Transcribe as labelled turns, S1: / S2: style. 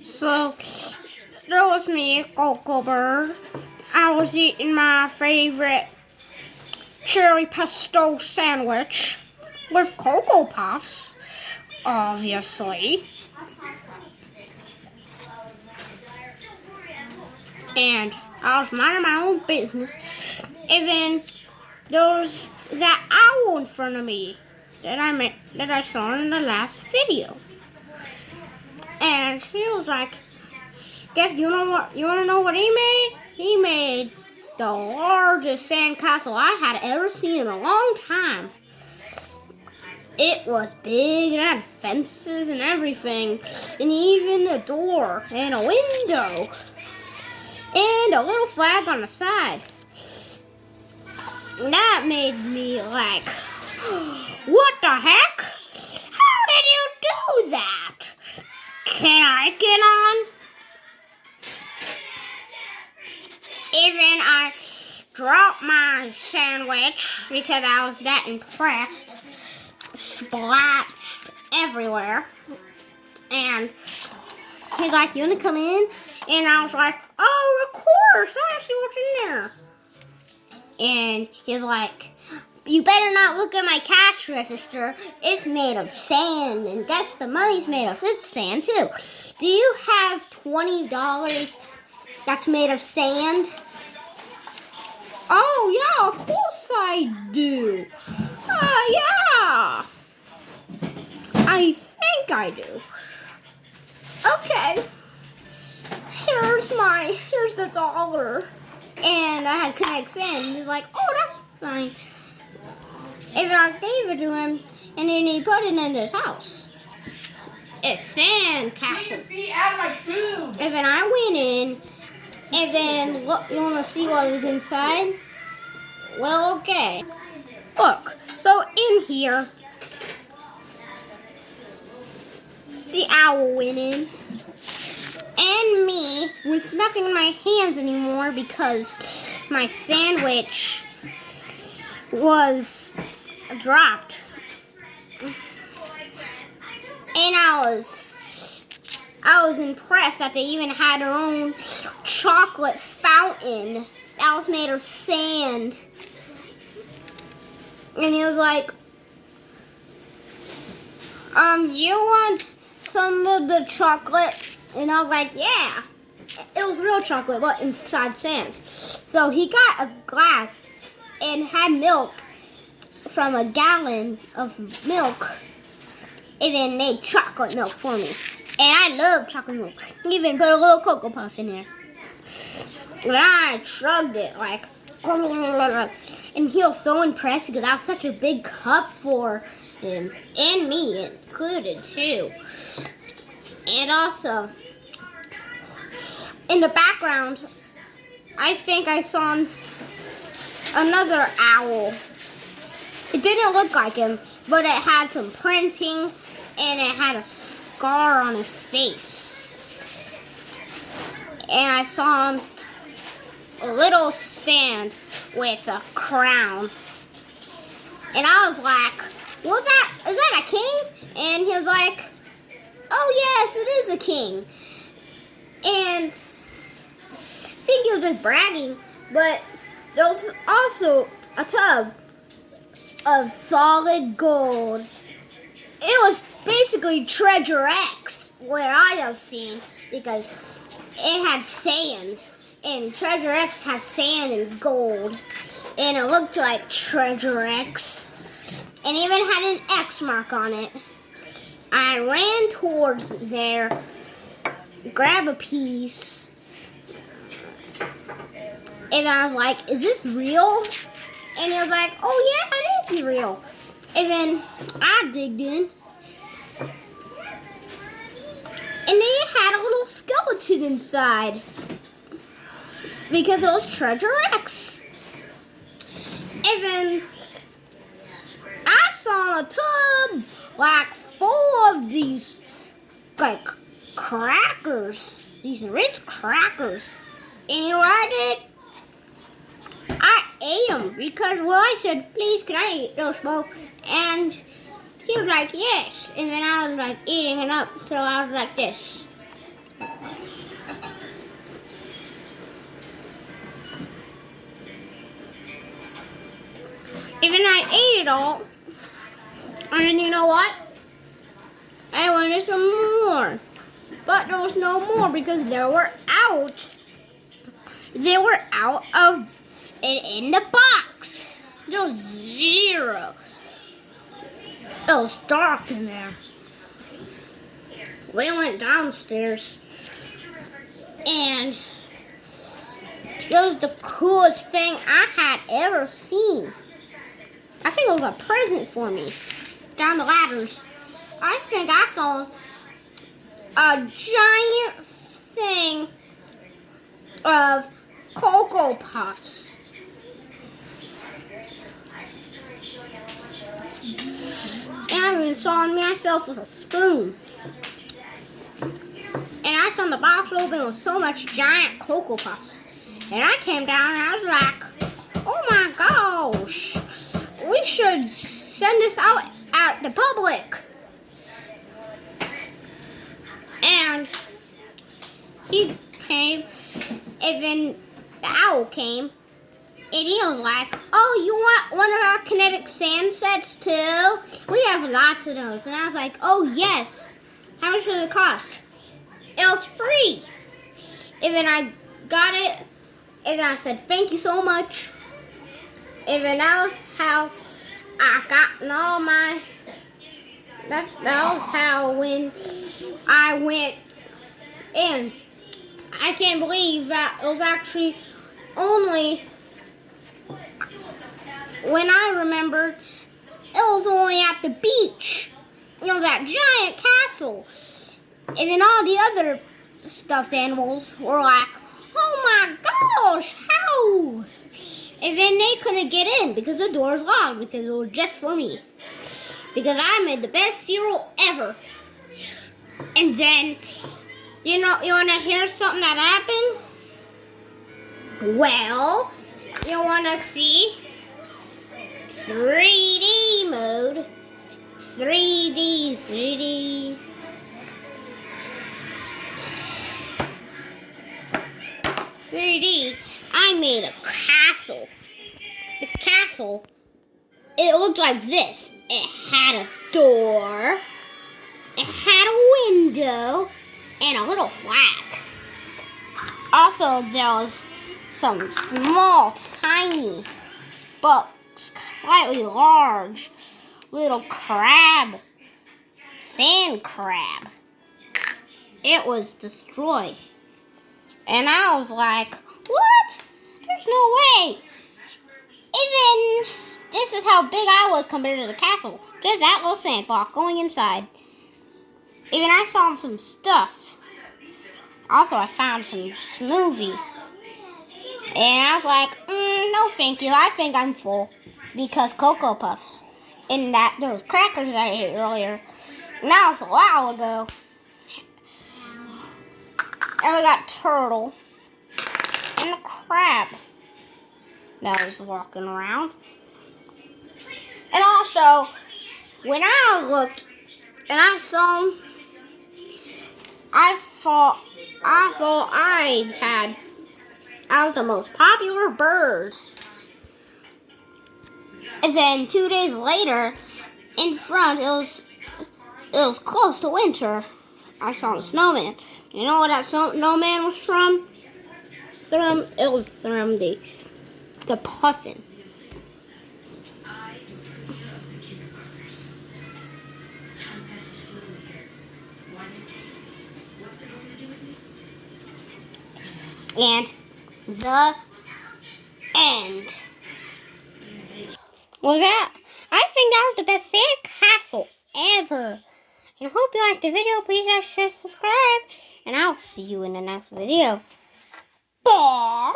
S1: So, there was me, Coco Bird. I was eating my favorite cherry pesto sandwich with Cocoa Puffs, obviously. And I was minding my own business. And then there was that owl in front of me that I saw in the last video. And he was like, "Guess you know what? You want to know what he made? He made the largest sandcastle I had ever seen in a long time. It was big and had fences and everything, and even a door and a window and a little flag on the side. That made me like, what the heck? How did you do that? Can I get on?" Even I dropped my sandwich because I was that impressed. Splashed everywhere. And he's like, "You want to come in?" And I was like, "Oh, of course. I want to see what's in there." And he's like, "You better not look at my cash register. It's made of sand. And guess the money's made of this sand, too. Do you have $20 that's made of sand?" "Oh, yeah, of course I do. Yeah. I think I do. Okay. Here's the dollar." And I had connect sand. He was like, "Oh, that's fine." And I gave it to him, and then he put it in his house. It's sand castle.
S2: Get your feet out of my food.
S1: And then I went in, and then look, you want to see what is inside? Well, okay. Look, so in here, the owl went in, and me, with nothing in my hands anymore because my sandwich was dropped. And I was impressed that they even had their own chocolate fountain that was made of sand. And he was like, "You want some of the chocolate?" And I was like, "Yeah." It was real chocolate, but inside sand. So he got a glass and had milk from a gallon of milk, and then made chocolate milk for me. And I love chocolate milk. He even put a little Cocoa Puff in there. And I shrugged it like, and he was so impressed because that was such a big cup for him, and me included too. And also, in the background, I think I saw another owl. It didn't look like him, but it had some printing, and it had a scar on his face. And I saw a little stand with a crown. And I was like, is that a king? And he was like, "Oh yes, it is a king." And I think he was just bragging, but there was also a tub of solid gold. It was basically Treasure X, where I have seen, because it had sand. And Treasure X has sand and gold. And it looked like Treasure X. And even had an X mark on it. I ran towards there, grabbed a piece, and I was like, "Is this real?" And he was like, "Oh yeah, it is real." And then I digged in, and they had a little skeleton inside because it was Treasure X. And then I saw a tub like full of these like crackers, these Ritz crackers. And you know what I did? I ate them because, well, I said, "Please, can I eat those both?" And he was like, "Yes." And then I was like eating it up, so I was like this. Even I ate it all. And then you know what? I wanted some more. But there was no more because they were out. They were out of it in the box. There was zero. It was dark in there. We went downstairs. And it was the coolest thing I had ever seen. I think it was a present for me. Down the ladders. I think I saw a giant thing of Cocoa Puffs. And I even saw myself with a spoon. And I saw the box open with so much giant Cocoa Puffs. And I came down and I was like, oh my gosh, we should send this out at the public. And he came, and then the owl came, and he was like, oh, you want one of our kinetic sand sets too? We have lots of those. And I was like, oh yes. How much does it cost? It was free. And then I got it, and then I said, thank you so much. And then that was how I got all my, that was how when I went in. I can't believe that it was actually only, when I remembered, it was only at the beach. You know, that giant castle. And then all the other stuffed animals were like, oh my gosh, how? And then they couldn't get in because the door was locked because it was just for me. Because I made the best cereal ever. And then, you know, you want to hear something that happened? Well, you want to see 3D mode. 3D. 3D, I made a castle. The castle, it looked like this. It had a door, it had a window, and a little flag. Also, there was some small, tiny, but slightly large little crab, sand crab. It was destroyed. And I was like, what? There's no way. Even this is how big I was compared to the castle. There's that little sandbox going inside. Even I saw some stuff. Also, I found some smoothie. And I was like, no thank you. I think I'm full. Because Cocoa Puffs. And those crackers I ate earlier. And that was a while ago. And we got turtle and a crab that was walking around. And also, when I looked and I saw him, I thought I was the most popular bird. And then 2 days later, in front, it was close to winter. I saw a snowman. You know what that snowman was from? It was from the puffin. And the end. What was that? I think that was the best sand castle ever. And I hope you liked the video. Please like, share, subscribe. And I'll see you in the next video. Bye.